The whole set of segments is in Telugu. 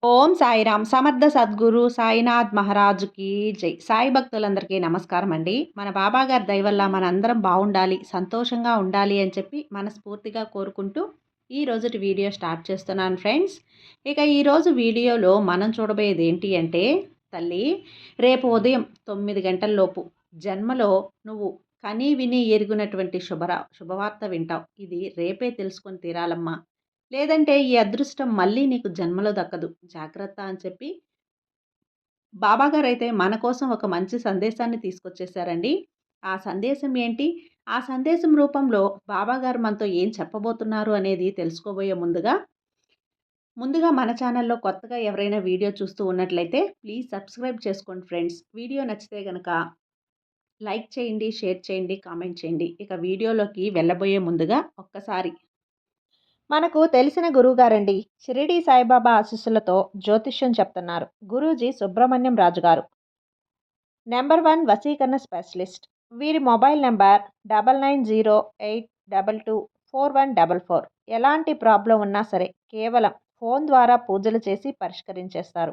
ఓం సాయిరామ్ సమర్థ సద్గురు సాయినాథ్ మహారాజుకి జై. సాయి భక్తులందరికీ నమస్కారం అండి. మన బాబా గారి దయ వల్ల మనందరం బాగుండాలి, సంతోషంగా ఉండాలి అని చెప్పి మనస్ఫూర్తిగా కోరుకుంటూ ఈ రోజుటి వీడియో స్టార్ట్ చేస్తున్నాను ఫ్రెండ్స్. ఇక ఈరోజు వీడియోలో మనం చూడబోయేది ఏంటి అంటే, తల్లి, రేపు ఉదయం 9 గంటల లోపు జన్మలో నువ్వు కని విని ఎరుగునటువంటి శుభవార్త వింటావు. ఇది రేపే తెలుసుకొని తీరాలమ్మా, లేదంటే ఈ అదృష్టం మళ్ళీ నీకు జన్మలో దక్కదు, జాగ్రత్త అని చెప్పి బాబాగారైతే మన కోసం ఒక మంచి సందేశాన్ని తీసుకొచ్చేసారండి. ఆ సందేశం ఏంటి? ఆ సందేశం రూపంలో బాబాగారు మనతో ఏం చెప్పబోతున్నారు అనేది తెలుసుకోబోయే ముందుగా మన ఛానల్లో కొత్తగా ఎవరైనా వీడియో చూస్తూ ఉన్నట్లయితే ప్లీజ్ సబ్స్క్రైబ్ చేసుకోండి ఫ్రెండ్స్. వీడియో నచ్చితే గనక లైక్ చేయండి, షేర్ చేయండి, కామెంట్ చేయండి. ఇక వీడియోలోకి వెళ్ళబోయే ముందుగా ఒక్కసారి మనకు తెలిసిన గురువుగారండి, షిరిడి సాయిబాబా ఆశీస్సులతో జ్యోతిష్యం చెప్తున్నారు గురూజీ సుబ్రహ్మణ్యం రాజు గారు. నెంబర్ 1 వశీకరణ స్పెషలిస్ట్. వీరి మొబైల్ నెంబర్ 9908224144. ఎలాంటి ప్రాబ్లం ఉన్నా సరే కేవలం ఫోన్ ద్వారా పూజలు చేసి పరిష్కరించేస్తారు.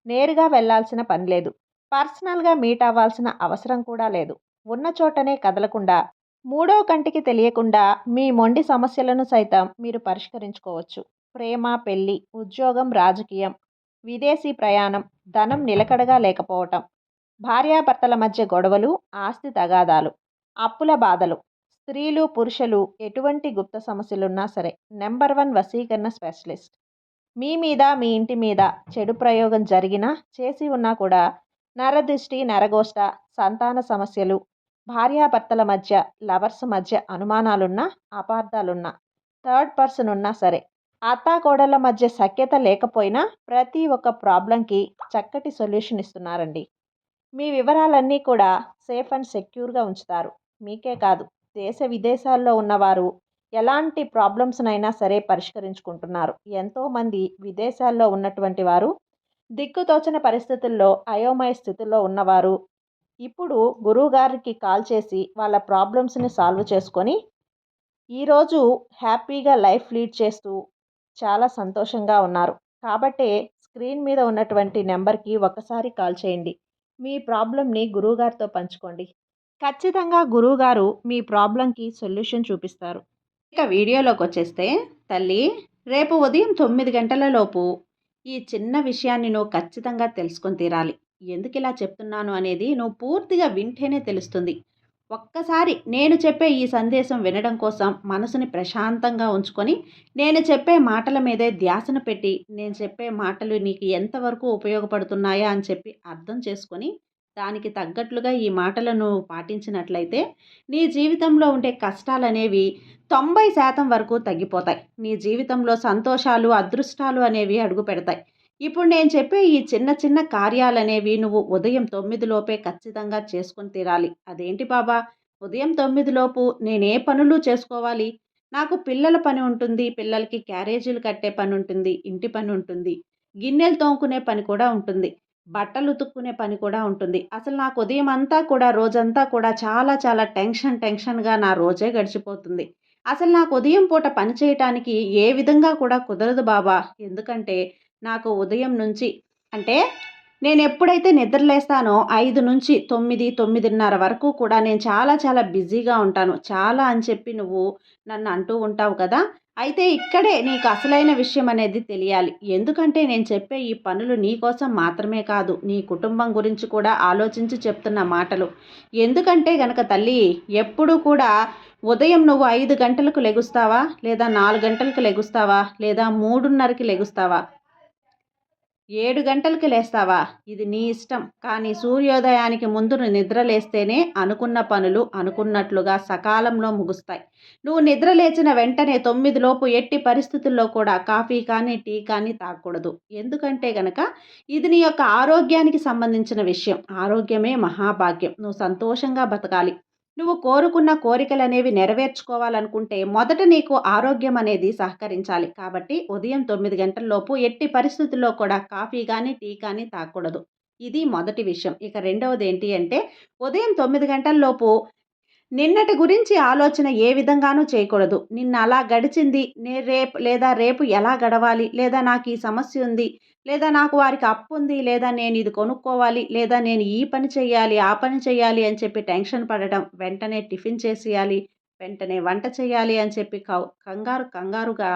నేరుగా వెళ్లాల్సిన పని లేదు, పర్సనల్గా మీట్ అవ్వాల్సిన అవసరం కూడా లేదు. ఉన్న చోటనే కదలకుండా, మూడో కంటికి తెలియకుండా మీ మొండి సమస్యలను సైతం మీరు పరిష్కరించుకోవచ్చు. ప్రేమ, పెళ్లి, ఉద్యోగం, రాజకీయం, విదేశీ ప్రయాణం, ధనం నిలకడగా లేకపోవటం, భార్యాభర్తల మధ్య గొడవలు, ఆస్తి తగాదాలు, అప్పుల బాధలు, స్త్రీలు పురుషులు ఎటువంటి గుప్త సమస్యలున్నా సరే నెంబర్ 1 వశీకరణ స్పెషలిస్ట్. మీ మీద, మీ ఇంటి మీద చెడు ప్రయోగం జరిగినా, చేసి ఉన్నా కూడా నరదృష్టి, నరగోష్ట, సంతాన సమస్యలు, భార్యాభర్తల మధ్య, లవర్స్ మధ్య అనుమానాలున్నా, అపార్థాలున్నా, థర్డ్ పర్సన్ ఉన్నా సరే, అత్తాకోడళ్ళ మధ్య సఖ్యత లేకపోయినా ప్రతి ఒక్క ప్రాబ్లంకి చక్కటి సొల్యూషన్ ఇస్తున్నారండి. మీ వివరాలన్నీ కూడా సేఫ్ అండ్ సెక్యూర్గా ఉంచుతారు. మీకే కాదు, దేశ విదేశాల్లో ఉన్నవారు ఎలాంటి ప్రాబ్లమ్స్నైనా సరే పరిష్కరించుకుంటున్నారు. ఎంతోమంది విదేశాల్లో ఉన్నటువంటి వారు, దిక్కుతోచని పరిస్థితుల్లో అయోమయ స్థితిలో ఉన్నవారు ఇప్పుడు గురువుగారికి కాల్ చేసి వాళ్ళ ప్రాబ్లమ్స్ని సాల్వ్ చేసుకొని ఈరోజు హ్యాపీగా లైఫ్ లీడ్ చేస్తూ చాలా సంతోషంగా ఉన్నారు. కాబట్టే స్క్రీన్ మీద ఉన్నటువంటి నెంబర్కి ఒకసారి కాల్ చేయండి. మీ ప్రాబ్లంని గురువుగారితో పంచుకోండి. ఖచ్చితంగా గురువుగారు మీ ప్రాబ్లంకి సొల్యూషన్ చూపిస్తారు. ఇక వీడియోలోకి వచ్చేస్తే, తల్లి, రేపు ఉదయం 9 గంటల లోపు ఈ చిన్న విషయాన్ని నువ్వు ఖచ్చితంగా తెలుసుకొని తీరాలి. ఎందుకు ఇలా చెప్తున్నాను అనేది నువ్వు పూర్తిగా వింటేనే తెలుస్తుంది. ఒక్కసారి నేను చెప్పే ఈ సందేశం వినడం కోసం మనసుని ప్రశాంతంగా ఉంచుకొని, నేను చెప్పే మాటల మీదే ధ్యాసను పెట్టి, నేను చెప్పే మాటలు నీకు ఎంతవరకు ఉపయోగపడుతున్నాయా అని చెప్పి అర్థం చేసుకొని, దానికి తగ్గట్లుగా ఈ మాటలను పాటించినట్లయితే నీ జీవితంలో ఉండే కష్టాలనేవి 90% వరకు తగ్గిపోతాయి. నీ జీవితంలో సంతోషాలు, అదృష్టాలు అనేవి అడుగు పెడతాయి. ఇప్పుడు నేను చెప్పే ఈ చిన్న చిన్న కార్యాలనేవి నువ్వు ఉదయం 9 లోపే ఖచ్చితంగా చేసుకొని తీరాలి. అదేంటి బాబా, ఉదయం 9 లోపు నేనే పనులు చేసుకోవాలి? నాకు పిల్లల పని ఉంటుంది, పిల్లలకి క్యారేజీలు కట్టే పని ఉంటుంది, ఇంటి పని ఉంటుంది, గిన్నెలు తోముకునే పని కూడా ఉంటుంది, బట్టలు ఉతుక్కునే పని కూడా ఉంటుంది. అసలు నాకు ఉదయం అంతా కూడా, రోజంతా కూడా చాలా చాలా టెన్షన్‌గా నా రోజే గడిచిపోతుంది. అసలు నాకు ఉదయం పూట పని చేయటానికి ఏ విధంగా కూడా కుదరదు బాబా. ఎందుకంటే నాకు ఉదయం నుంచి అంటే నేనెప్పుడైతే నిద్రలేస్తానో 5-9, 9:30 వరకు కూడా నేను చాలా చాలా బిజీగా ఉంటాను. చాలా అని చెప్పి నువ్వు నన్ను అంటూ ఉంటావు కదా! అయితే ఇక్కడే నీకు అసలైన విషయం అనేది తెలియాలి. ఎందుకంటే నేను చెప్పే ఈ పనులు నీ కోసం మాత్రమే కాదు, నీ కుటుంబం గురించి కూడా ఆలోచించి చెప్తున్న మాటలు. ఎందుకంటే గనక తల్లి, ఎప్పుడూ కూడా ఉదయం నువ్వు 5 గంటలకు లెగుస్తావా? లేదా 4 గంటలకు లెగుస్తావా? లేదా 3:30కి లెగుస్తావా? 7 గంటలకి లేస్తావా? ఇది నీ ఇష్టం. కానీ సూర్యోదయానికి ముందు నువ్వు నిద్ర లేస్తేనే అనుకున్న పనులు అనుకున్నట్లుగా సకాలంలో ముగుస్తాయి. నువ్వు నిద్ర లేచిన వెంటనే 9 లోపు ఎట్టి పరిస్థితుల్లో కూడా కాఫీ కానీ, టీ కానీ తాగకూడదు. ఎందుకంటే గనక ఇది నీ యొక్క ఆరోగ్యానికి సంబంధించిన విషయం. ఆరోగ్యమే మహాభాగ్యం. నువ్వు సంతోషంగా బతకాలి, నువ్వు కోరుకున్న కోరికలనేవి నెరవేర్చుకోవాలనుకుంటే మొదట నీకు ఆరోగ్యం అనేది సహకరించాలి. కాబట్టి ఉదయం 9 గంటల లోపు ఎట్టి పరిస్థితుల్లో కూడా కాఫీ కానీ, టీ కానీ తాగకూడదు. ఇది మొదటి విషయం. ఇక రెండవది ఏంటి అంటే, ఉదయం 9 గంటల లోపు నిన్నటి గురించి ఆలోచన ఏ విధంగానూ చేయకూడదు. నిన్న అలా గడిచింది, రేపు ఎలా గడవాలి, లేదా నాకు ఈ సమస్య ఉంది, లేదా నాకు వారికి అప్పుంది, లేదా నేను ఇది కొనుక్కోవాలి, లేదా నేను ఈ పని చెయ్యాలి, ఆ పని చెయ్యాలి అని చెప్పి టెన్షన్ పడడం, వెంటనే టిఫిన్ చేసేయాలి, వెంటనే వంట చేయాలి అని చెప్పి కంగారుగా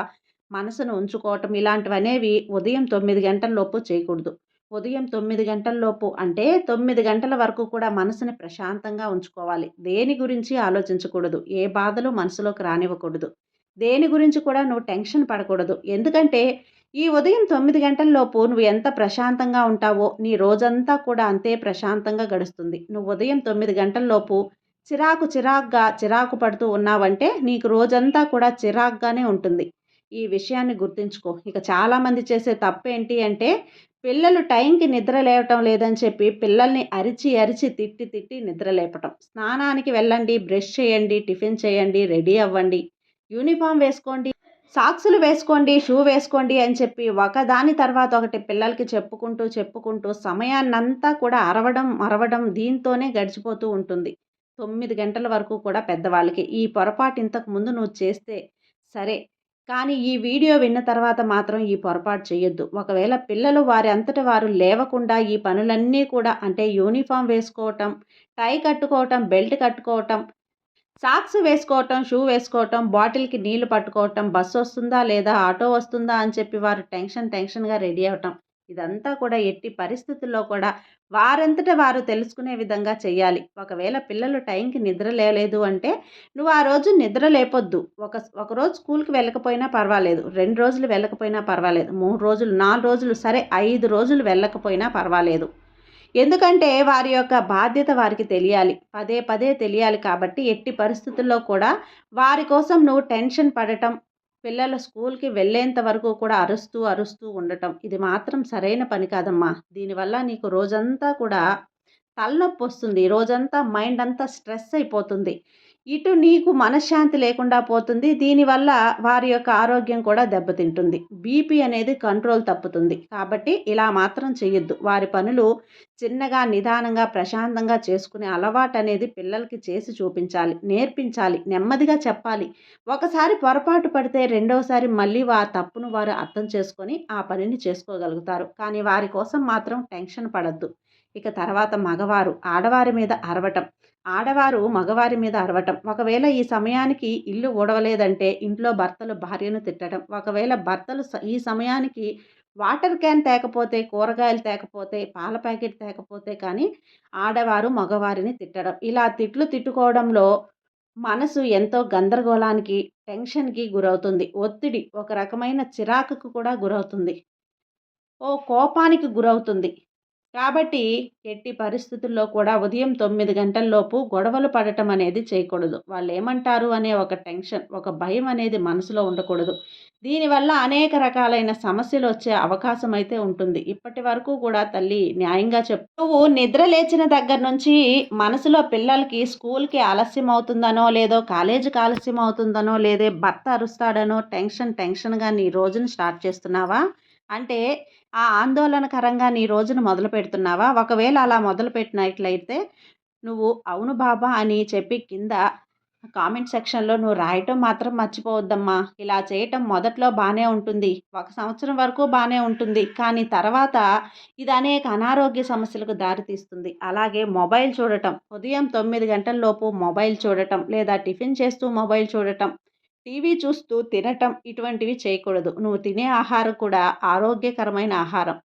మనసును ఉంచుకోవటం ఇలాంటివనేవి ఉదయం 9 గంటల లోపు చేయకూడదు. ఉదయం 9 గంటల లోపు అంటే 9 గంటల వరకు కూడా మనసుని ప్రశాంతంగా ఉంచుకోవాలి. దేని గురించి ఆలోచించకూడదు. ఏ బాధలు మనసులోకి రానివ్వకూడదు. దేని గురించి కూడా నువ్వు టెన్షన్ పడకూడదు. ఎందుకంటే ఈ ఉదయం 9 గంటల లోపు నువ్వు ఎంత ప్రశాంతంగా ఉంటావో, నీ రోజంతా కూడా అంతే ప్రశాంతంగా గడుస్తుంది. నువ్వు ఉదయం 9 గంటల లోపు చిరాకు పడుతూ ఉన్నావంటే, నీకు రోజంతా కూడా చిరాకుగానే ఉంటుంది. ఈ విషయాన్ని గుర్తుంచుకో. ఇక చాలామంది చేసే తప్పేంటి అంటే, పిల్లలు టైంకి నిద్ర లేవటం లేదని చెప్పి, పిల్లల్ని అరిచి తిట్టి నిద్ర లేపటం. స్నానానికి వెళ్ళండి, బ్రష్ చేయండి, టిఫిన్ చేయండి, రెడీ అవ్వండి, యూనిఫార్మ్ వేసుకోండి, సాక్సులు వేసుకోండి, షూ వేసుకోండి అని చెప్పి ఒకదాని తర్వాత ఒకటి పిల్లలకి చెప్పుకుంటూ సమయాన్నంతా కూడా మరవడం దీంతోనే గడిచిపోతూ ఉంటుంది. 9 గంటల వరకు కూడా పెద్దవాళ్ళకి. ఈ పొరపాటు ఇంతకుముందు నువ్వు చేస్తే సరే, కానీ ఈ వీడియో విన్న తర్వాత మాత్రం ఈ పొరపాటు చేయొద్దు. ఒకవేళ పిల్లలు వారి అంతట వారు లేవకుండా ఈ పనులన్నీ కూడా అంటే యూనిఫార్మ్ వేసుకోవటం, టై కట్టుకోవటం, బెల్ట్ కట్టుకోవటం, సాక్స్ వేసుకోవటం, షూ వేసుకోవటం, బాటిల్‌కి నీళ్లు పట్టుకోవటం, బస్సొస్తుందా లేదా, ఆటో వస్తుందా అని చెప్పి వారు టెన్షన్‌గా రెడీ అవ్వటం. ఇదంతా కూడా ఎట్టి పరిస్థితుల్లో కూడా వారంతట వారు తెలుసుకునే విధంగా చెయ్యాలి. ఒకవేళ పిల్లలు టైంకి నిద్ర లేవలేదు అంటే, నువ్వు ఆ రోజు నిద్ర లేపొద్దు. ఒకరోజు స్కూల్‌కి వెళ్ళకపోయినా పర్వాలేదు. 2 రోజులు వెళ్ళకపోయినా పర్వాలేదు. 3 రోజులు, 4 రోజులు సరే 5 రోజులు వెళ్ళకపోయినా పర్వాలేదు. ఎందుకంటే వారి యొక్క బాధ్యత వారికి తెలియాలి. పదే తెలియాలి కాబట్టి ఎట్టి పరిస్థితుల్లో కూడా వారి కోసం నువ్వు టెన్షన్ పడటం, పిల్లలు స్కూల్‌కి వెళ్ళేంత వరకు కూడా అరుస్తూ ఉండటం. ఇది మాత్రం సరైన పని కాదమ్మా. దీనివల్ల నీకు రోజంతా కూడా తలనొప్పొస్తుంది. రోజంతా మైండ్ అంతా స్ట్రెస్ అయిపోతుంది. ఇటు నీకు మనశ్శాంతి లేకుండా పోతుంది. దీనివల్ల వారి యొక్క ఆరోగ్యం కూడా దెబ్బతింటుంది. బీపీ అనేది కంట్రోల్ తప్పుతుంది. కాబట్టి ఇలా మాత్రం చెయ్యొద్దు. వారి పనులు చిన్నగా, నిదానంగా, ప్రశాంతంగా చేసుకునే అలవాటనేది పిల్లలకి చేసి చూపించాలి. నేర్పించాలి. నెమ్మదిగా చెప్పాలి. ఒకసారి పొరపాటు పడితే రెండోసారి మళ్ళీ తప్పును వారు అర్థం చేసుకొని ఆ పనిని చేసుకోగలుగుతారు. కానీ వారి కోసం మాత్రం టెన్షన్ పడొద్దు. ఇక తర్వాత ఆడవారి మీద అరవటం. ఆడవారు మగవారి మీద అరవటం. ఒకవేళ ఈ సమయానికి ఇల్లు ఊడవలేదంటే ఇంట్లో భర్తలు భార్యను తిట్టడం. ఒకవేళ భర్తలు ఈ సమయానికి వాటర్ క్యాన్ తేకపోతే, కూరగాయలు తేకపోతే, పాల ప్యాకెట్ తేకపోతే కానీ ఆడవారు మగవారిని తిట్టడం. ఇలా తిట్టుకోవడంలో మనసు ఎంతో గందరగోళానికి, టెన్షన్‌కి గురవుతుంది. ఒత్తిడి, ఒక రకమైన చిరాకుకు కూడా గురవుతుంది. కోపానికి గురవుతుంది. కాబట్టి ఎట్టి పరిస్థితుల్లో కూడా ఉదయం 9 గంటల్లోపు గొడవలు పడటం అనేది చేయకూడదు. వాళ్ళేమంటారు అనే ఒక టెన్షన్, ఒక భయం అనేది మనసులో ఉండకూడదు. దీనివల్ల అనేక రకాలైన సమస్యలొచ్చే అవకాశం అయితే ఉంటుంది. ఇప్పటి వరకు కూడా తల్లి న్యాయంగా చెప్పు. నువ్వు నిద్ర లేచిన దగ్గర నుంచి మనసులో పిల్లలకి స్కూల్‌కి ఆలస్యం అవుతుందనో, లేదో కాలేజీకి ఆలస్యం అవుతుందనో, లేదే భర్త అరుస్తాడనో టెన్షన్‌గా నీ రోజును స్టార్ట్ చేస్తున్నావా? అంటే ఆ ఆందోళనకరంగా నీ రోజును మొదలుపెడుతున్నావా? ఒకవేళ అలా మొదలుపెట్టినట్లయితే నువ్వు అవును బాబా అని చెప్పి కింద కామెంట్ సెక్షన్‌లో నువ్వు రాయటం మాత్రం మర్చిపోవద్దమ్మా. ఇలా చేయటం మొదట్లో బానే ఉంటుంది. 1 సంవత్సరం వరకు బానే ఉంటుంది. కానీ తర్వాత ఇది అనేక అనారోగ్య సమస్యలకు దారితీస్తుంది. అలాగే మొబైల్ చూడటం, ఉదయం 9 గంటల లోపు మొబైల్ చూడటం, లేదా టిఫిన్ చేస్తూ మొబైల్ చూడటం, టీవీ చూస్తూ తినటం ఇటువంటివి చేయకూడదు. నువ్వు తినే ఆహారం కూడా ఆరోగ్యకరమైన ఆహారం.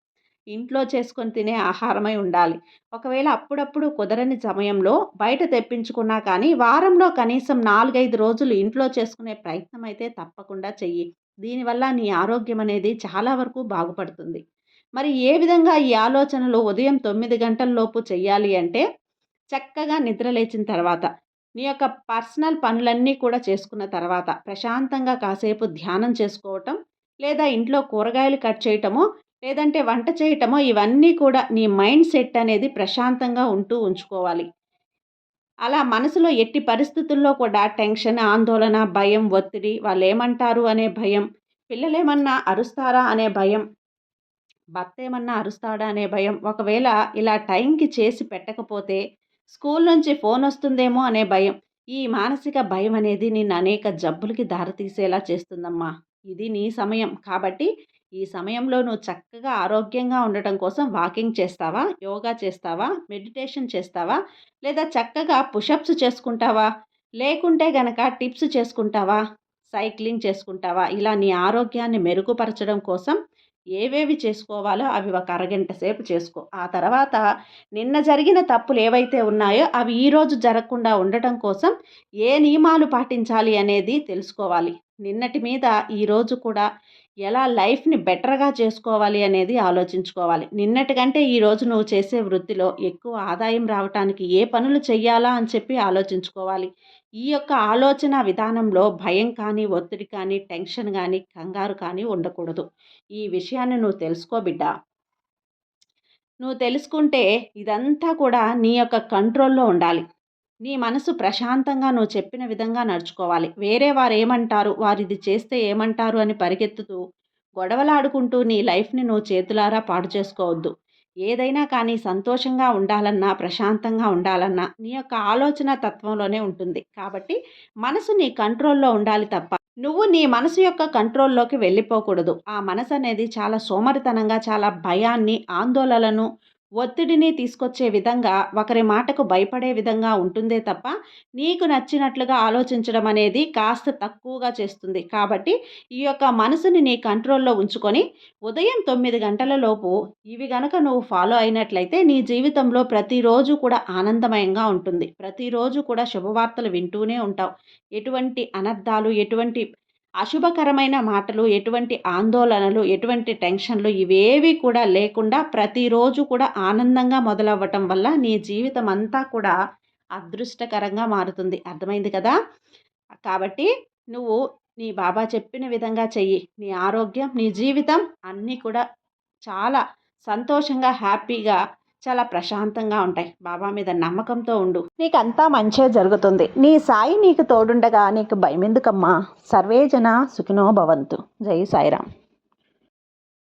ఇంట్లో చేసుకొని తినే ఆహారమై ఉండాలి. ఒకవేళ అప్పుడప్పుడు కుదరని సమయంలో బయట తెప్పించుకున్నా కానీ వారంలో కనీసం 4, 5 రోజులు ఇంట్లో చేసుకునే ప్రయత్నం అయితే తప్పకుండా చెయ్యి. దీనివల్ల నీ ఆరోగ్యం అనేది చాలా వరకు బాగుపడుతుంది. మరి ఏ విధంగా ఈ ఆలోచనలు ఉదయం 9 గంటల లోపు చెయ్యాలి అంటే చక్కగా నిద్ర లేచిన తర్వాత నీ యొక్క పర్సనల్ పనులన్నీ కూడా చేసుకున్న తర్వాత ప్రశాంతంగా కాసేపు ధ్యానం చేసుకోవటం, లేదా ఇంట్లో కూరగాయలు కట్ చేయటమో, లేదంటే వంట చేయటమో ఇవన్నీ కూడా నీ మైండ్ సెట్ అనేది ప్రశాంతంగా ఉంచుకోవాలి. అలా మనసులో ఎట్టి పరిస్థితుల్లో కూడా టెన్షన్, ఆందోళన, భయం, ఒత్తిడి, వాళ్ళేమంటారు అనే భయం, పిల్లలేమన్నా అరుస్తారా అనే భయం, భర్త ఏమన్నా అరుస్తాడా అనే భయం, ఒకవేళ ఇలా టైంకి చేసి పెట్టకపోతే స్కూల్ నుంచి ఫోన్ వస్తుందేమో అనే భయం. ఈ మానసిక భయం అనేది నిన్ను అనేక జబ్బులకి దారితీసేలా చేస్తుందమ్మా. ఇది నీ సమయం కాబట్టి ఈ సమయంలో నువ్వు చక్కగా ఆరోగ్యంగా ఉండటం కోసం వాకింగ్ చేస్తావా? యోగా చేస్తావా? మెడిటేషన్ చేస్తావా? లేదా చక్కగా పుషప్స్ చేసుకుంటావా? లేకుంటే గనక టిప్స్ చేసుకుంటావా? సైక్లింగ్ చేసుకుంటావా? ఇలా నీ ఆరోగ్యాన్ని మెరుగుపరచడం కోసం ఏవేవి చేసుకోవాలో అవి ఒక అరగంట సేపు చేసుకో. ఆ తర్వాత నిన్న జరిగిన తప్పులు ఏవైతే ఉన్నాయో అవి ఈరోజు జరగకుండా ఉండటం కోసం ఏ నియమాలు పాటించాలి అనేది తెలుసుకోవాలి. నిన్నటి మీద ఈరోజు కూడా ఎలా లైఫ్‌ని బెటర్‌గా చేసుకోవాలి అనేది ఆలోచించుకోవాలి. నిన్నటి కంటే ఈరోజు నువ్వు చేసే వృత్తిలో ఎక్కువ ఆదాయం రావటానికి ఏ పనులు చెయ్యాలా అని చెప్పి ఆలోచించుకోవాలి. ఈ యొక్క ఆలోచన విధానంలో భయం కానీ, ఒత్తిడి కానీ, టెన్షన్ గానీ, కంగారు కానీ ఉండకూడదు. ఈ విషయాన్ని నువ్వు తెలుసుకో బిడ్డా. నువ్వు తెలుసుకుంటే ఇదంతా కూడా నీ యొక్క కంట్రోల్‌లో ఉండాలి. నీ మనసు ప్రశాంతంగా నువ్వు చెప్పిన విధంగా నడుచుకోవాలి. వేరే వారేమంటారు, వారిది చేస్తే ఏమంటారు అని పరిగెత్తుతూ, గొడవలాడుకుంటూ నీ లైఫ్‌ని నువ్వు చేతులారా పాడు చేసుకోవద్దు. ఏదైనా కానీ సంతోషంగా ఉండాలన్నా, ప్రశాంతంగా ఉండాలన్నా నీ యొక్క ఆలోచన తత్వంలోనే ఉంటుంది. కాబట్టి మనసు నీ కంట్రోల్‌లో ఉండాలి తప్ప, నువ్వు నీ మనసు యొక్క కంట్రోల్‌లోకి వెళ్ళిపోకూడదు. ఆ మనసనేది చాలా సోమరితనంగా, చాలా భయాన్ని, ఆందోళనలను, ఒత్తిడిని తీసుకొచ్చే విధంగా, ఒకరి మాటకు భయపడే విధంగా ఉంటుందే తప్ప, నీకు నచ్చినట్లుగా ఆలోచించడం అనేది కాస్త తక్కువగా చేస్తుంది. కాబట్టి ఈ యొక్క మనసుని నీ కంట్రోల్‌లో ఉంచుకొని, ఉదయం 9 గంటల లోపు ఇవి గనక నువ్వు ఫాలో అయినట్లయితే నీ జీవితంలో ప్రతిరోజు కూడా ఆనందమయంగా ఉంటుంది. ప్రతిరోజు కూడా శుభవార్తలు వింటూనే ఉంటావు. ఎటువంటి అనర్థాలు, ఎటువంటి అశుభకరమైన మాటలు, ఎటువంటి ఆందోళనలు, ఎటువంటి టెన్షన్‌లు ఇవేవి కూడా లేకుండా ప్రతిరోజు కూడా ఆనందంగా మొదలవ్వటం వల్ల నీ జీవితం అంతా కూడా అదృష్టకరంగా మారుతుంది. అర్థమైంది కదా! కాబట్టి నువ్వు నీ బాబా చెప్పిన విధంగా చెయ్యి. నీ ఆరోగ్యం, నీ జీవితం అన్నీ కూడా చాలా సంతోషంగా, హ్యాపీగా, చాలా ప్రశాంతంగా ఉంటాయి. బాబా మీద నమ్మకంతో ఉండు. నీకంతా మంచే జరుగుతుంది. నీ సాయి నీకు తోడుండగా నీకు భయమెందుకమ్మా? సర్వే జన సుఖినో భవంతు. జై సాయిరాం.